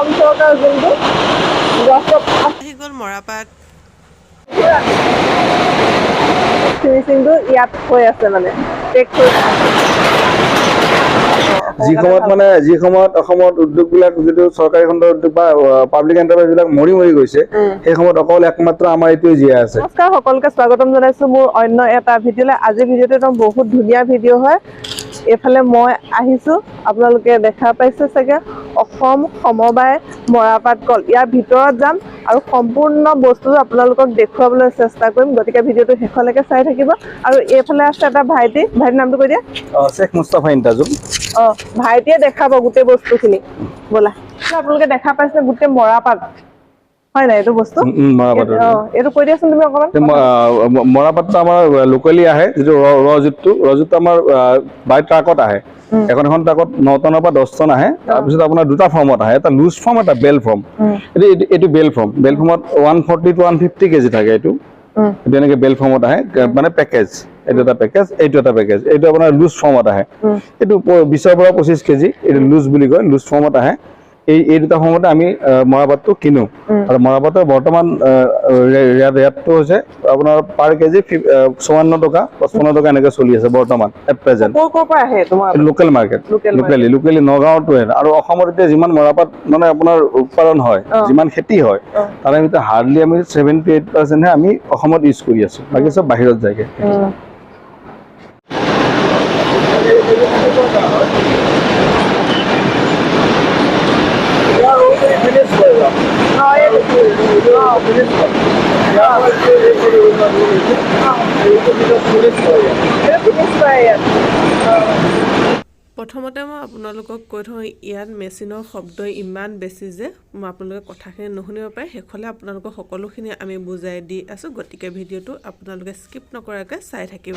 অসম চৰকাৰ যোনটো আহি গ'ল মৰাপাট ফিনিচিংটো ইয়াত হৈ আছে মানে যি সময়ত অসমত উদ্যোগবিলাক যিটো চৰকাৰী খণ্ডৰ উদ্যোগ বা পাব্লিক এণ্টাৰপ্ৰাইজবিলাক মৰি গৈছে সেই সময়ত অকল একমাত্ৰ আমাৰ এইটোৱে জীয়াই আছে। নমস্কাৰ, সকলোকে স্বাগতম জনাইছো মোৰ অন্য এটা ভিডিঅ'লৈ। আজিৰ ভিডিঅ'টো একদম বহুত ধুনীয়া ভিডিঅ' হয়। এইফালে মই আহিছো, আপোনালোকে দেখা পাইছে চাগে অসম সমবায় মৰাপাট কল। ইয়াৰ ভিতৰত যাম আৰু সম্পূৰ্ণ বস্তুটো আপোনালোকক দেখুৱাবলৈ চেষ্টা কৰিম, গতিকে ভিডিঅ'টো শেষলৈকে চাই থাকিব। আৰু এইফালে আছে এটা ভাইটিৰ নামটো কৈ দিয়া। শেখ মুস্তাফা ইন্তাজুল। ভাইটিয়ে দেখাব গোটেই বস্তুখিনি। ব'লা, আপোনালোকে দেখা পাইছে গোটেই মৰাপাট হয় নাই এইটো বস্তু? এইটো কৈ দিয়াচোন তুমি অকণমান। মৰাপাটটো আমাৰ লোকেলি আহে, যিটো ৰজুতটো আমাৰ বাই ট্ৰাকত আহে। এখন ট্ৰাকত 9 টনৰ পৰা 10 টন আহে। তাৰপিছত আপোনাৰ দুটা ফৰ্মত আহে, এটা লুজ ফৰ্ম, এটা বেল ফৰ্ম। এইটো বেল ফৰ্মত 140 to 150 কেজি থাকে। এইটো এনেকে বেল ফৰ্মত আহে, মানে পেকেজ। এইটো এটা পেকেজ, এইটো এটা পেকেজ। এইটো আপোনাৰ লুজ ফৰ্মত আহে। এইটো 20 পৰা 25 কেজি, এইটো লুজ বুলি কয়, লুজ ফৰ্মত আহে। এই দুটা ফৰ্মতে আমি মৰাপাটটো কিনো। আৰু মৰাপাটৰ বৰ্তমান ৰেটটো হৈছে আপোনাৰ পাৰ কেজি 54 টকা 55 টকা এনেকে চলি আছে বৰ্তমান at present. Local market, locally নগাঁৱতো। আৰু অসমত এতিয়া যিমান মৰাপাট মানে আপোনাৰ উৎপাদন হয়, যিমান খেতি হয়, তাৰে ভিতৰত হাৰ্ডলি আমি 78% আমি অসমত ইউজ কৰি আছো, বাকী চব বাহিৰত যায়গে। প্ৰথমতে মই আপোনালোকক কৈ থওঁ, ইয়াত মেচিনৰ শব্দ ইমান বেছি যে মই আপোনালোকে কথাখিনি নুশুনিব পাৰে। শেষলৈ আপোনালোকক সকলোখিনি আমি বুজাই দি আছোঁ, গতিকে ভিডিঅ'টো আপোনালোকে স্কিপ নকৰাকৈ চাই থাকিব।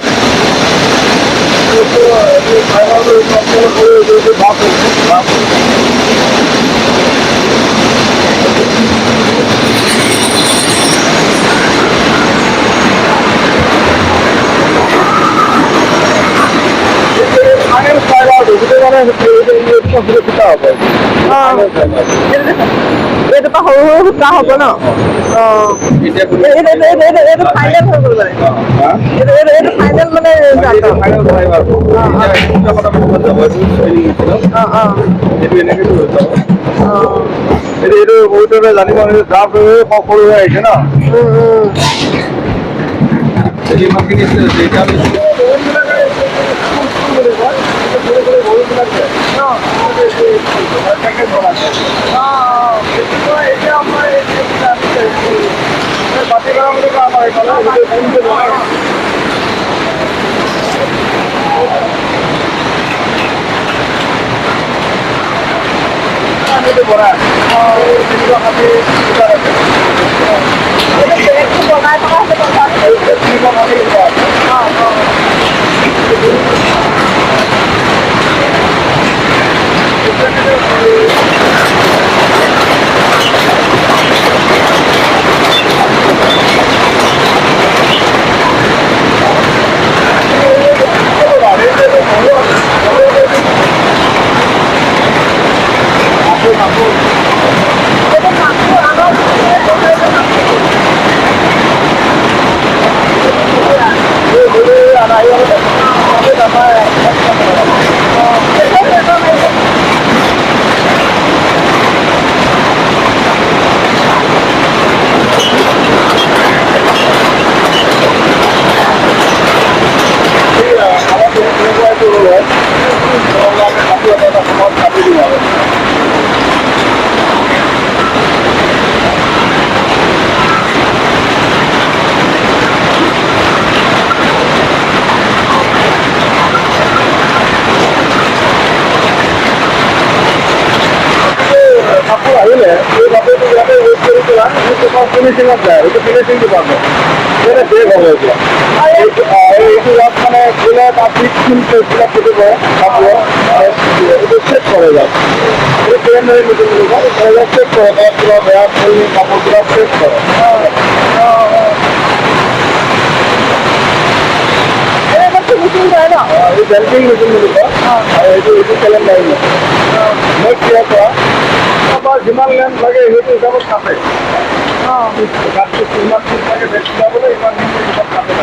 এইটো পৰা সৰু সৰু সূতা হ'ব ন? এইটো ফাইনেল হৈ গ'ল মানে? এইটো ফাইনেল মানে এইটো বহুতে জানিব ড্ৰাফ্ট সৰু হৈ আহিছে ন। ফিনিচিঙত যায়, এইটো ফিনিচিং ডিপাৰ্টমেণ্ট। মানে ফুলে বা পিক ফুলবিলাক ফুটি পৰে কাপোৰত, এইটো চেক কৰে যাওক। এইটো ট্ৰেইন হৈ নতুন বুলি কয়, চেক কৰে তাত কিবা বেয়া ফুল কাপোৰবিলাক চেক কৰে। ফিনিচিং যায় ন? এই বেল্টিং মেচিন বুলি কয়, আৰু এইটো চেলেণ্ডাৰ মেচিন। মই ক্লিয়াৰ কৰা আমাৰ যিমান লেন্থ লাগে সেইটো হিচাপত কাটে অঁ গাঁতটো কিমান ফিট লাগে বেগ চিলাবলৈ ইমান হিচাপত কাটে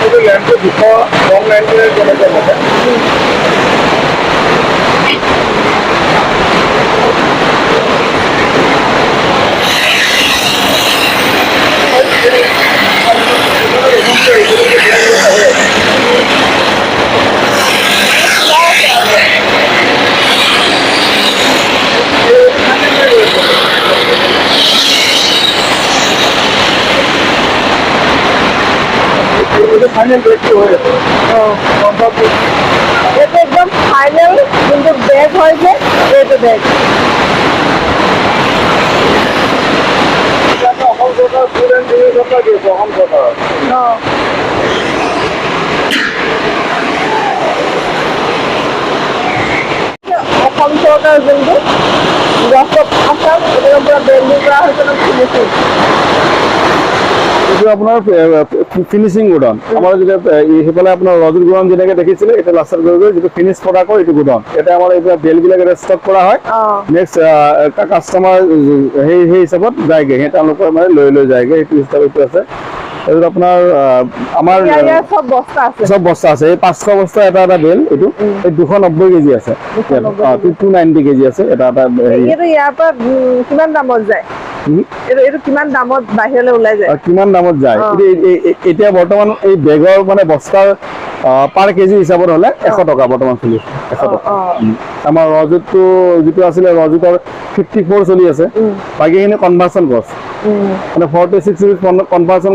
এইটো লেন্থটো 299 কেনেকৈ থাকে ফাইনেল ব্ৰেকটো হৈ আছে এইটো একদম ফাইনেল যোনটো বেগ হয় যে এইটো বেগ অসম চৰকাৰ ষ্টুডেণ্ট ইউনিভাৰ্চিটি দিছে অসম চৰকাৰ অঁ অসম চৰকাৰ যোনটো গছত আছাম এইটো পৰা বেংগলোৰ কৰা হৈছে ফিনিচিং এইটো আপোনাৰ ফিনিচিং গোডাউন আমাৰ যেতিয়া সেইফালে আপোনাৰ ৰজত গোডাউন যেনেকৈ দেখিছিলে এতিয়া লাষ্টত গৈ গৈ যিটো ফিনিছ প্ৰডাক্টৰ এইটো গোডাউন এতিয়া আমাৰ এতিয়া বেলবিলাক এটা ষ্টক কৰা হয় নেক্সট কাষ্টমাৰ সেই হিচাপত যায়গৈ সেই তেওঁলোকৰ মানে লৈ যায়গৈ সেইটো হিচাপত এইটো আছে তাৰপিছত আপোনাৰ আমাৰ চব বস্তা আছে এই 500 বস্তা এটা বেল এইটো এই 290 কেজি আছে 290 কেজি আছে এটা ইয়াৰ পৰা কিমান দামত যায় এইটো কিমান দামত বাহিৰলৈ ওলাই যায় কিমান দামত যায় এতিয়া বৰ্তমান এই বেগৰ মানে বস্তাৰ পাৰ কেজি হিচাপত হলে 100 টকা বৰ্তমান চলি আছে 100 টকা আমাৰ ৰজুতটো যিটো আছিলে ৰজুতৰ 54 চলি আছে বাকীখিনি কনভাৰ্চন কষ্ট মানে 46 কনভাৰ্চন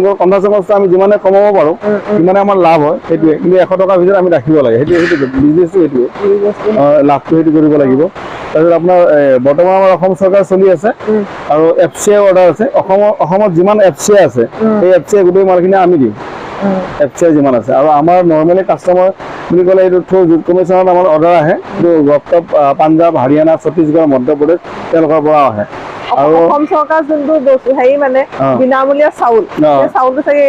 কষ্ট আমি যিমানে কমাব পাৰো সিমানে আমাৰ লাভ হয় সেইটোৱে কিন্তু 100 টকাৰ ভিতৰত আমি ৰাখিব লাগে সেইটো বিজনেছটো সেইটোৱে লাভটো সেইটো কৰিব লাগিব তাৰপিছত আপোনাৰ বৰ্তমান আমাৰ অসম চৰকাৰ চলি আছে আৰু FCI অৰ্ডাৰ আছে অসমত যিমান FCI আছে সেই FCI গোটেই মালখিনি আমি দিম FCI যিমান আছে আৰু আমাৰ নৰ্মেলি কাষ্টমাৰ বুলি ক'লে এইটো থ্ৰু জুট কমিশ্যনত আমাৰ অৰ্ডাৰ আহে কিন্তু গভটপ পাঞ্জাৱ হাৰিয়ানা ছত্তীশগড় মধ্যপ্ৰদেশ তেওঁলোকৰ পৰা আহে আৰু অসম চৰকাৰ যোনটো হেৰি মানে বিনামূলীয়া চাউল চাউলটো চাগে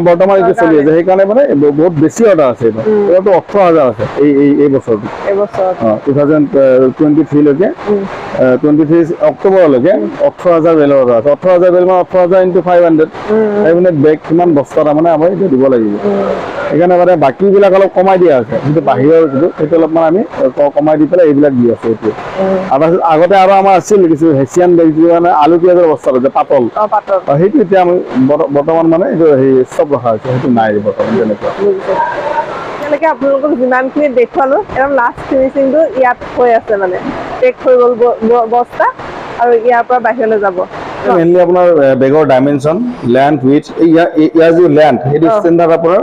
বৰ্তমান এইটো চলি আছে সেইকাৰণে মানে বহুত বেছি অৰ্ডাৰ আছে এইটো 18,000 আছে এই বছৰটো 2023 লৈকে 23 অক্টোবৰলৈকে 18,000 বেলৰ অৰ্ডাৰ আছে 18,000 বেল মানে 18,000 × 500 মানে বেগ কিমান বস্তা তাৰমানে আমি এইটো দিব লাগিব সেইকাৰণে মানে বাকীবিলাক অলপ কমাই দিয়া আছে যিটো বাহিৰৰ যিটো সেইটো অলপমান আমি কমাই দি পেলাই এইবিলাক দি আছো এইটো আগতে আৰু আমাৰ আছিল কিছু হেচিয়ান বেগ মানে আলু পিঁয়াজৰ বস্তা আছে পাতল সেইটো এতিয়া আমি বৰ্তমান মানে এইটো চব ৰখা হৈছে সেইটো নাই বৰ্তমান তেনেকুৱা এতিয়ালৈকে আপোনালোকক যিমানখিনি দেখুৱালো একদম লাষ্ট ফিনিচিংটো ইয়াত হৈ আছে মানে পেক হৈ গ'ল বস্তা আৰু ইয়াৰ পৰা বাহিৰলৈ যাব মেইনলি আপোনাৰ বেগৰ ডাইমেনশ্যন লেন্থ উইথ ইয়াৰ যি লেন্থ সেইটো ষ্টেণ্ডাৰ্ড আপোনাৰ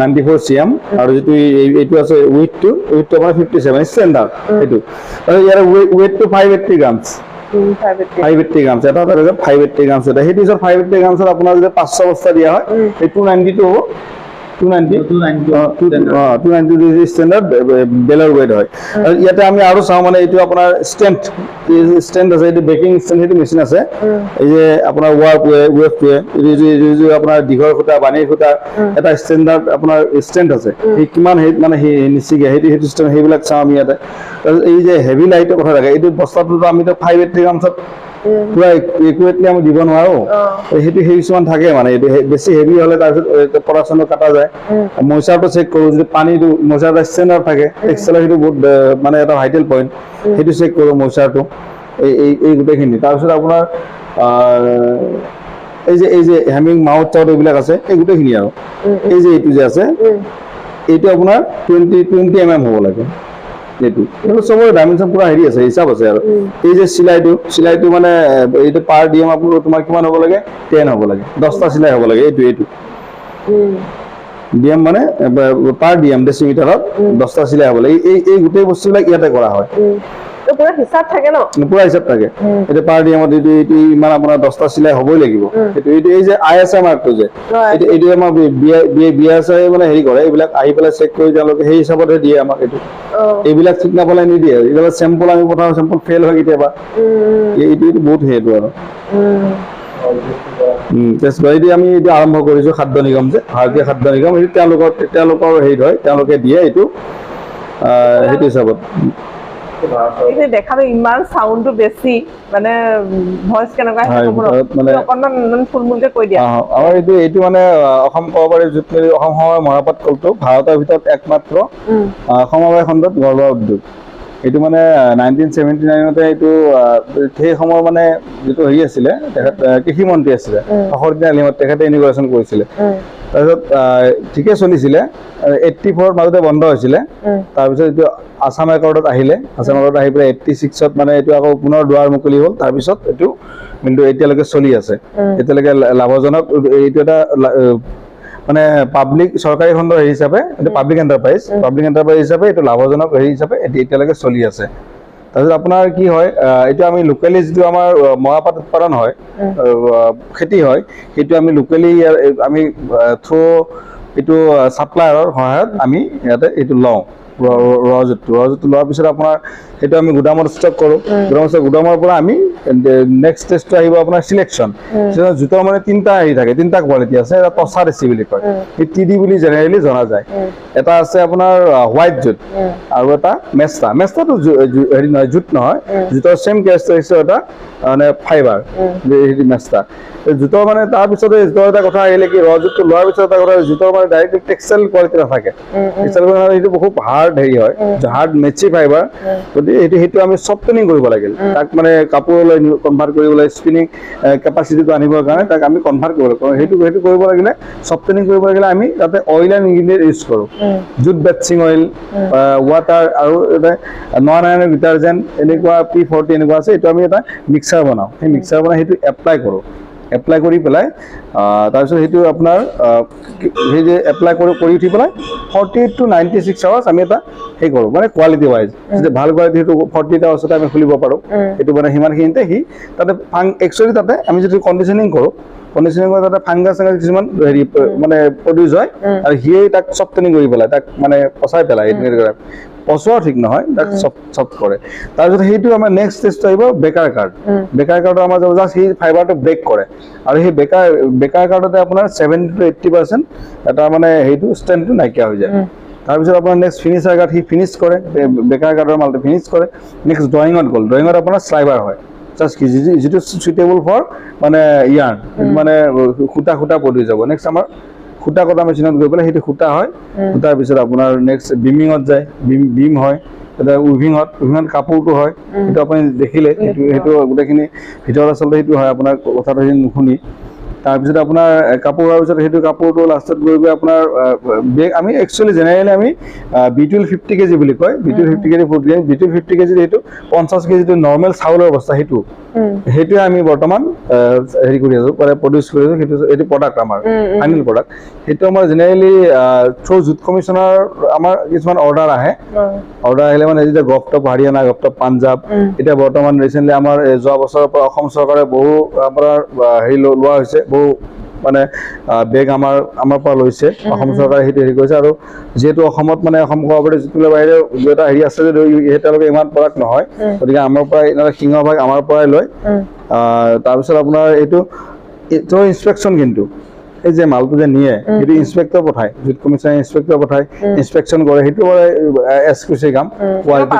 94 cm আৰু যিটো এইটো আছে উইথটো আপোনাৰ 57 ষ্টেণ্ডাৰ্ড সেইটো আৰু ইয়াৰ ৱেইটটো 580 গ্ৰামছ 580 গ্ৰামছ এটা 580 গ্ৰামছ এটা সেইটো হিচাপত 580 গ্ৰামছত আপোনাৰ যদি 500 বস্তা দিয়া হয় এই 290 টো হ'ব 290 ষ্টেণ্ডাৰ্ড বেলৰ ৱেইট হয় আৰু ইয়াতে আমি আৰু চাওঁ মানে এইটো আপোনাৰ ষ্টেণ্ড আছে এইটো বেকিং ষ্টেণ্ড সেইটো মেচিন আছে এই যে আপোনাৰ ৱেভটোৱে আপোনাৰ দীঘৰ সূতা বাণীৰ সূতা এটা ষ্টেণ্ডাৰ্ড আপোনাৰ ষ্টেণ্ড আছে সেই কিমান মানে নিচিগে সেইটো ষ্টেণ্ড সেইবিলাক চাওঁ আমি ইয়াতে এই যে হেভি লাইটৰ কথা থাকে এইটো বস্তাটোতো আমিতো 580 গ্ৰামছত পুৰা একুৰেটলি আমি দিব নোৱাৰো সেইটো সেই কিছুমান থাকে মানে এইটো বেছি হেভি হলে তাৰপিছত প্ৰডাকশ্যনটো কাটা যায় মইচাৰটো চেক কৰো যদি পানীটো মইচাৰ এটা ষ্টেণ্ডাৰ্ড থাকে এক্সেলৰ সেইটো বহুত মানে এটা ভাইটেল পইণ্ট সেইটো চেক কৰো মইচাৰটো এই গোটেইখিনি তাৰপিছত আপোনাৰ এই যে হেমিং মাউথ চাউথ এইবিলাক আছে এই গোটেইখিনি আৰু এই যে এইটো যে আছে এইটো আপোনাৰ 20 mm হ'ব লাগে এইটো চবৰে ডাইমেনশ্যন পুৰা হেৰি আছে হিচাপ আছে আৰু এই যে চিলাইটো মানে এইটো পাৰ ডিএম আপোনাৰ তোমাৰ কিমান হ'ব লাগে 10 হ'ব লাগে 10টা চিলাই হ'ব লাগে এইটো ডিএম মানে পাৰ ডিএম ডেচিমিটাৰত 10টা চিলাই হ'ব লাগে এই গোটেই বস্তুবিলাক ইয়াতে কৰা হয় পুৰা হিচাপ থাকে ন পুৰা হিচাপ থাকে এইটো পাৰ ডিএমত এইটো ইমান আপোনাৰ 10টা চিলাই হ'বই লাগিব এইটো এই যে ISI মাৰ্কটো যে এইটো আমাৰ BSI মানে হেৰি কৰে এইবিলাক আহি পেলাই চেক কৰি তেওঁলোকে সেই হিচাপতে দিয়ে আমাক এইবিলাক ঠিক নাপালে নিদিয়ে এইবিলাক চেম্পল আমি পঠাওঁ চেম্পল ফেইল হয় কেতিয়াবা এইটো বহুত সেইটো আৰু টেষ্ট কৰি দি আমি এইটো আৰম্ভ কৰিছোঁ খাদ্য নিগম যে ভাৰতীয় খাদ্য নিগম এইটো তেওঁলোকৰ হেৰি হয় তেওঁলোকে দিয়ে এইটো সেইটো হিচাপত দেখাটো ইমান চাউণ্ডটো বেছি মানে ভইচ কেনেকুৱা মানে অকণমান থুলমূলকে কৈ দিয়া আমাৰ এইটো মানে অসম সহকাৰী জুট মিল অসম সমবায় মৰাপাট কলটো ভাৰতৰ ভিতৰত একমাত্ৰ সমবায় খণ্ডত ঘৰুৱা উদ্যোগ এইটো মানে 1979 এইটো সেই সময়ৰ মানে যিটো হেৰি আছিলে তেখেত কৃষি মন্ত্ৰী আছিলে ফখৰুদ্দিন আলিমত তেখেতে ইনগ্ৰেশ্যন কৰিছিলে তাৰপিছত ঠিকে চলিছিলে 84 মাজতে বন্ধ হৈছিলে তাৰপিছত এইটো আসাম একৰ্ডত আহিলে আসাম একৰ্ডত আহি পেলাই 86ত মানে এইটো আকৌ পুনৰ দুৱাৰ মুকলি হ'ল তাৰপিছত এইটো কিন্তু এতিয়ালৈকে চলি আছে এতিয়ালৈকে লাভজনক এইটো এটা মানে পাব্লিক চৰকাৰী খণ্ডৰ হেৰি হিচাপে এইটো পাব্লিক এণ্টাৰপ্ৰাইজ হিচাপে এইটো লাভজনক হেৰি হিচাপে এতিয়ালৈকে চলি আছে তাৰপিছত আপোনাৰ কি হয় এইটো আমি লোকেলি যিটো আমাৰ মৰাপাট উৎপাদন হয় খেতি হয় সেইটো আমি লোকেলি আমি থ্ৰু এইটো ছাপ্লায়াৰৰ সহায়ত আমি ইয়াতে এইটো লওঁ ৰজুতটো লোৱাৰ পিছত আপোনাৰ সেইটো আমি গুদামত ষ্টক কৰোঁ গুদামৰ পৰা আমি নেক্সট ষ্টেজটো আহিব আপোনাৰ চিলেকশ্যন জোতৰ মানে তিনিটা হেৰি থাকে তিনিটা কোৱালিটি আছে এটা টচা দেচি বুলি কয় এই টি ডি বুলি জেনেৰেলি জনা যায় এটা আছে আপোনাৰ হোৱাইট জুট আৰু এটা মেষ্টাটো হেৰি নহয় জুট নহয় জুটৰ ছেম কেৰেক্টাৰিষ্টিক এটা মানে ফাইবাৰ মেষ্টা জুটৰ মানে তাৰপিছতে জুটৰ এটা কথা আহিলে কি ৰজুতটো লোৱাৰ পিছত এটা কথা জুটৰ মানে ডাইৰেক্ট টেক্সটাইল কোৱালিটি নাথাকে সেইটো বহুত হাৰ্ড হেৰি হয় হাৰ্ড মেচি ফাইবাৰ গতিকে সেইটো আমি চফ্টেনিং কৰিব লাগিল তাক মানে কাপোৰলৈ কনভাৰ্ট কৰিবলৈ স্পিনিং কেপাচিটিটো আনিবৰ কাৰণে তাক আমি কনভাৰ্ট কৰিব লাগিব সেইটো কৰিব লাগিলে চফ্টেনিং কৰিব লাগিলে আমি তাতে অইল এণ্ড ইনগ্ৰিডিয়েণ্ট ইউজ কৰোঁ জুট বেটছিং অইল ৱাটাৰ আৰু এটা নন আয়নিক ডিটাৰজেণ্ট এনেকুৱা P40 এনেকুৱা আছে এইটো আমি এটা মিক্সাৰ বনাওঁ সেই মিক্সাৰ বনাই সেইটো এপ্লাই কৰি পেলাই তাৰপিছত সেইটো আপোনাৰ সেই যে এপ্লাই কৰি উঠি পেলাই 48 to 96 আৱাৰ্ছ আমি এটা সেই কৰোঁ মানে কোৱালিটি ৱাইজ যদি ভাল কোৱালিটি সেইটো 48 আৱাৰ্ছতে আমি খুলিব পাৰোঁ সেইটো মানে সিমানখিনিতে তাতে একচুৱেলি তাতে আমি যদি কণ্ডিশ্যনিং কৰোঁ তাতে ফাংগাছ কিছুমান হেৰি মানে প্ৰডিউচ হয় আৰু সিয়ে তাক চফ্টেনিং কৰি পেলাই তাক মানে পচাই পেলাই পচোৱাও ঠিক নহয় তাক চফ্ট কৰে তাৰপিছত সেইটো আমাৰ নেক্সট ষ্টেজটো আহিব বেকাৰ কাৰ্ডৰ আমাৰ জাষ্ট সেই ফাইবাৰটো ব্ৰেক কৰে আৰু সেই বেকাৰ কাৰ্ডতে আপোনাৰ 70 to 80% এটা মানে সেইটো ষ্ট্ৰেন্থটো নাইকিয়া হৈ যায় তাৰপিছত আপোনাৰ নেক্সট ফিনিচাৰ কাৰ্ড সি ফিনিছ কৰে বেকাৰ কাৰ্ডৰ মালটো ফিনিছ কৰে নেক্সট ড্ৰয়িঙত গ'ল ড্ৰয়িঙত আপোনাৰ স্লাইবাৰ হয় জাষ্ট যিটো চুইটেবল ফৰ মানে ইয়াৰ্ন মানে সূতা পৰি যাব নেক্সট আমাৰ সূতা কটা মেচিনত গৈ পেলাই সেইটো সূতা হয় সূতাৰ পিছত আপোনাৰ নেক্সট বিমিঙত যায় বিম হয় উইভিঙত কাপোৰটো হয় সেইটো আপুনি দেখিলে সেইটো গোটেইখিনি ভিতৰত আচলতে সেইটো হয় আপোনাৰ কথাটো নুশুনি তাৰপিছত আপোনাৰ কাপোৰ হোৱাৰ পিছত সেইটো কাপোৰটো লাষ্টত গৈ আপোনাৰ বেগ আমি একচুৱেলি জেনেৰেলি আমি B12 50 kg বুলি কয় B12 50 kg food grain B12 50 kg সেইটো 50 kg যিটো নৰ্মেল চাউলৰ অৱস্থা সেইটোৱে আমি বৰ্তমান হেৰি কৰি আছোঁ প্ৰডিউচ কৰি আছোঁ সেইটো প্ৰডাক্ট আমাৰ ফাইনেল প্ৰডাক্ট সেইটো আমাৰ জেনেৰেলি থ্ৰু জুট কমিশ্যনৰ আমাৰ কিছুমান অৰ্ডাৰ আহিলে মানে যেতিয়া গভটপ হাৰিয়ানা গভটপ পাঞ্জাৱ এতিয়া বৰ্তমান ৰিচেণ্টলি আমাৰ যোৱা বছৰৰ পৰা অসম চৰকাৰে বহু আপোনাৰ হেৰি লোৱা হৈছে বহু মানে বেগ আমাৰ পৰা লৈছে অসম চৰকাৰে সেইটো হেৰি কৰিছে আৰু যিহেতু অসমত মানে অসম কোঅপাৰেটিভ জুট মিলৰ বাহিৰে এটা হেৰি আছে যে তেওঁলোকে ইমান প্ৰডাক্ট নহয় গতিকে আমাৰ পৰা সিংহভাগ আমাৰ পৰাই লয় তাৰপিছত আপোনাৰ এইটো ইনস্পেকশ্যন কিন্তু এই যে মালটো যে নিয়ে সেইটো ইনস্পেক্টৰ পঠায় জুট কমিশ্যনে ইনস্পেক্টৰ পঠায় ইনস্পেকশ্যন কৰে সেইটো এছকিউচি কাম কোৱালিটি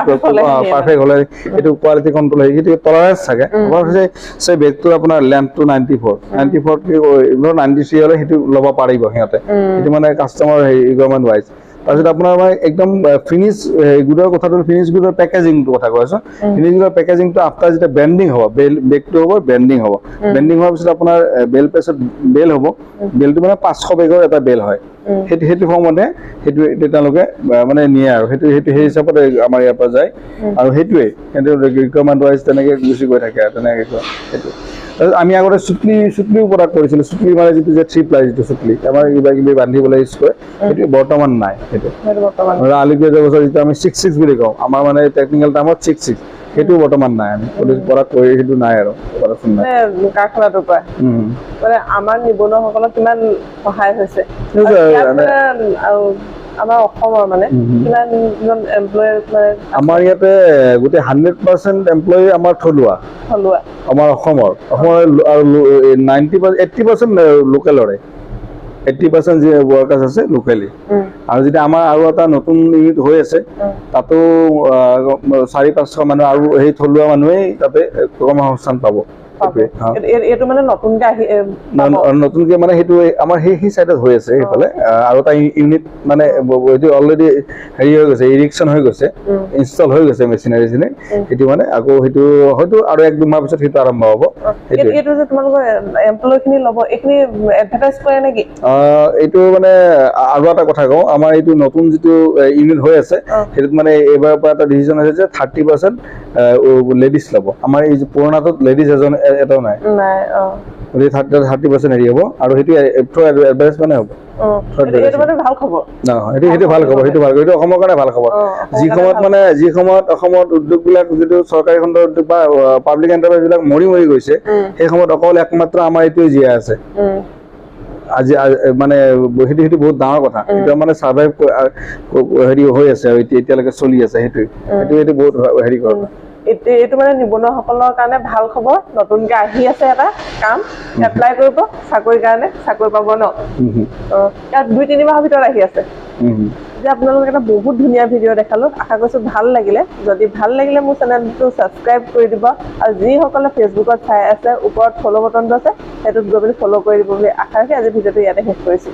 পাৰফেক্ট হ'লে এইটো কোৱালিটি কণ্ট্ৰল হয় সেইটো টলাৰেঞ্চ থাকে সেই বেগটোৰ আপোনাৰ লেন্থটো 93 হ'লে সেইটো ল'ব পাৰিব সিহঁতে সেইটো মানে কাষ্টমাৰ ৰিকুৱাৰমেণ্ট ৱাইজ তাৰপিছত আপোনাৰ মানে একদম ফিনিছ গুডৰ কথাটো ফিনিছ গুডৰ পেকেজিংটোৰ কথা কৈ আছোঁ ফিনিছ গুডৰ পেকেজিংটো আফটাৰ যেতিয়া বেণ্ডিং হ'ব বেগটো হ'ব বেণ্ডিং হোৱাৰ পিছত আপোনাৰ বেল হ'ব বেলটো মানে 500 বেগৰ এটা বেল হয় সেইটো সময়তে সেইটো তেওঁলোকে মানে নিয়ে আৰু সেইটো সেই হিচাপতে আমাৰ ইয়াৰ পৰা যায় আৰু সেইটোৱে কিন্তু ৰিকুৱাৰমেণ্ট ৱাইজ তেনেকৈ গুচি গৈ থাকে আৰু তেনেকৈ সেইটো আমি আগতে চুটলিও প্ৰডাক্ট কৰিছিলোঁ চুটলি মানে যিটো যে 3 প্লাই যিটো চুটলি আমাৰ কিবা বান্ধিবলৈ ইউজ কৰে সেইটো বৰ্তমান নাই সেইটো আলিপিয়া বছৰ যিটো আমি 66 বুলি কওঁ আমাৰ মানে টেকনিকেল টাইমত 66 সেইটো বৰ্তমান নাই আমি প্ৰডাক্ট কৰি সেইটো নাই আৰু কাৰখানাটোৰ পৰা মানে আমাৰ নিবনুৱাসকলক কিমান সহায় হৈছে আৰু আমাৰ অসমৰ মানে কিমানজন এমপ্লয় মানে আমাৰ ইয়াতে গোটেই 100% এমপ্লয়ী আমাৰ থলুৱা আমাৰ অসমৰ আৰু 80% লোকেলৰে 80% যি ৱৰ্কাৰ্ছ আছে লোকেলি আৰু যেতিয়া আমাৰ আৰু এটা নতুন ইউনিট হৈ আছে তাতো 4-500 মানুহ আৰু সেই থলুৱা মানুহেই তাতে কৰ্মসংস্থান পাব এইটো মানে নতুনকে মানে সেইটো আমাৰ সেই চাইডত হৈ আছে সেইফালে আৰু এটা ইউনিট মানে এইটো অলৰেডি হেৰি হৈ গৈছে ইৰিকশ্যন হৈ গৈছে ইনষ্টল হৈ গৈছে মেচিনাৰী সেইটো মানে আকৌ সেইটো হয়তো আৰু 1-2 মাহ পিছত সেইটো আৰম্ভ হ'ব এইটো যে তোমালোকৰ এমপ্লয় খিনি ল'ব এইখিনি এডভাৰটাইজ কৰে নেকি এইটো মানে আৰু এটা কথা কওঁ আমাৰ এইটো নতুন যিটো ইউনিট হৈ আছে সেইটোত মানে এইবাৰৰ পৰা এটা ডিচিজন হৈছে যে 30% লেডিজ ল'ব আমাৰ এই পুৰণাটোত লেডিজ এটাও নাই 30% হেৰি হ'ব আৰু সেইটো এডভাৰটাইজমেণ্ট হ'ব এইটো মানে ভাল খবৰ সেইটো ভাল খবৰ সেইটো অসমৰ কাৰণে ভাল খবৰ যি সময়ত অসমত উদ্যোগবিলাক যিটো চৰকাৰী খণ্ডৰ উদ্যোগ বা পাব্লিক এণ্টাৰপ্ৰাইজ বিলাক মৰি গৈছে সেই সময়ত অকল একমাত্ৰ আমাৰ এইটোৱে জীয়াই আছে আজি মানে সেইটো বহুত ডাঙৰ কথা এটা মানে সাৰ্ভাইভ হেৰি হৈ আছে আৰু এতিয়ালৈকে চলি আছে সেইটো বহুত হেৰি কৰা এইটো মানে নিবনুৱাসকলৰ কাৰণে ভাল খবৰ নতুনকে আহি আছে এটা কাম এপ্লাই কৰিব চাকৰিৰ কাৰণে চাকৰি পাব ন ইয়াত 2-3 মাহৰ ভিতৰত আহি আছে যে আপোনালোকে এটা বহুত ধুনীয়া ভিডিঅ' দেখালো আশা কৰিছো ভাল লাগিলে যদি ভাল লাগিলে মোৰ চেনেলটো ছাবস্ক্ৰাইব কৰি দিব আৰু যিসকলে ফেচবুকত চাই আছে ওপৰত ফ'ল' বটনটো আছে সেইটোত গৈ পেলাই ফ'ল' কৰি দিব বুলি আশা ৰাখি আজি ভিডিঅ'টো ইয়াতে শেষ কৰিছোঁ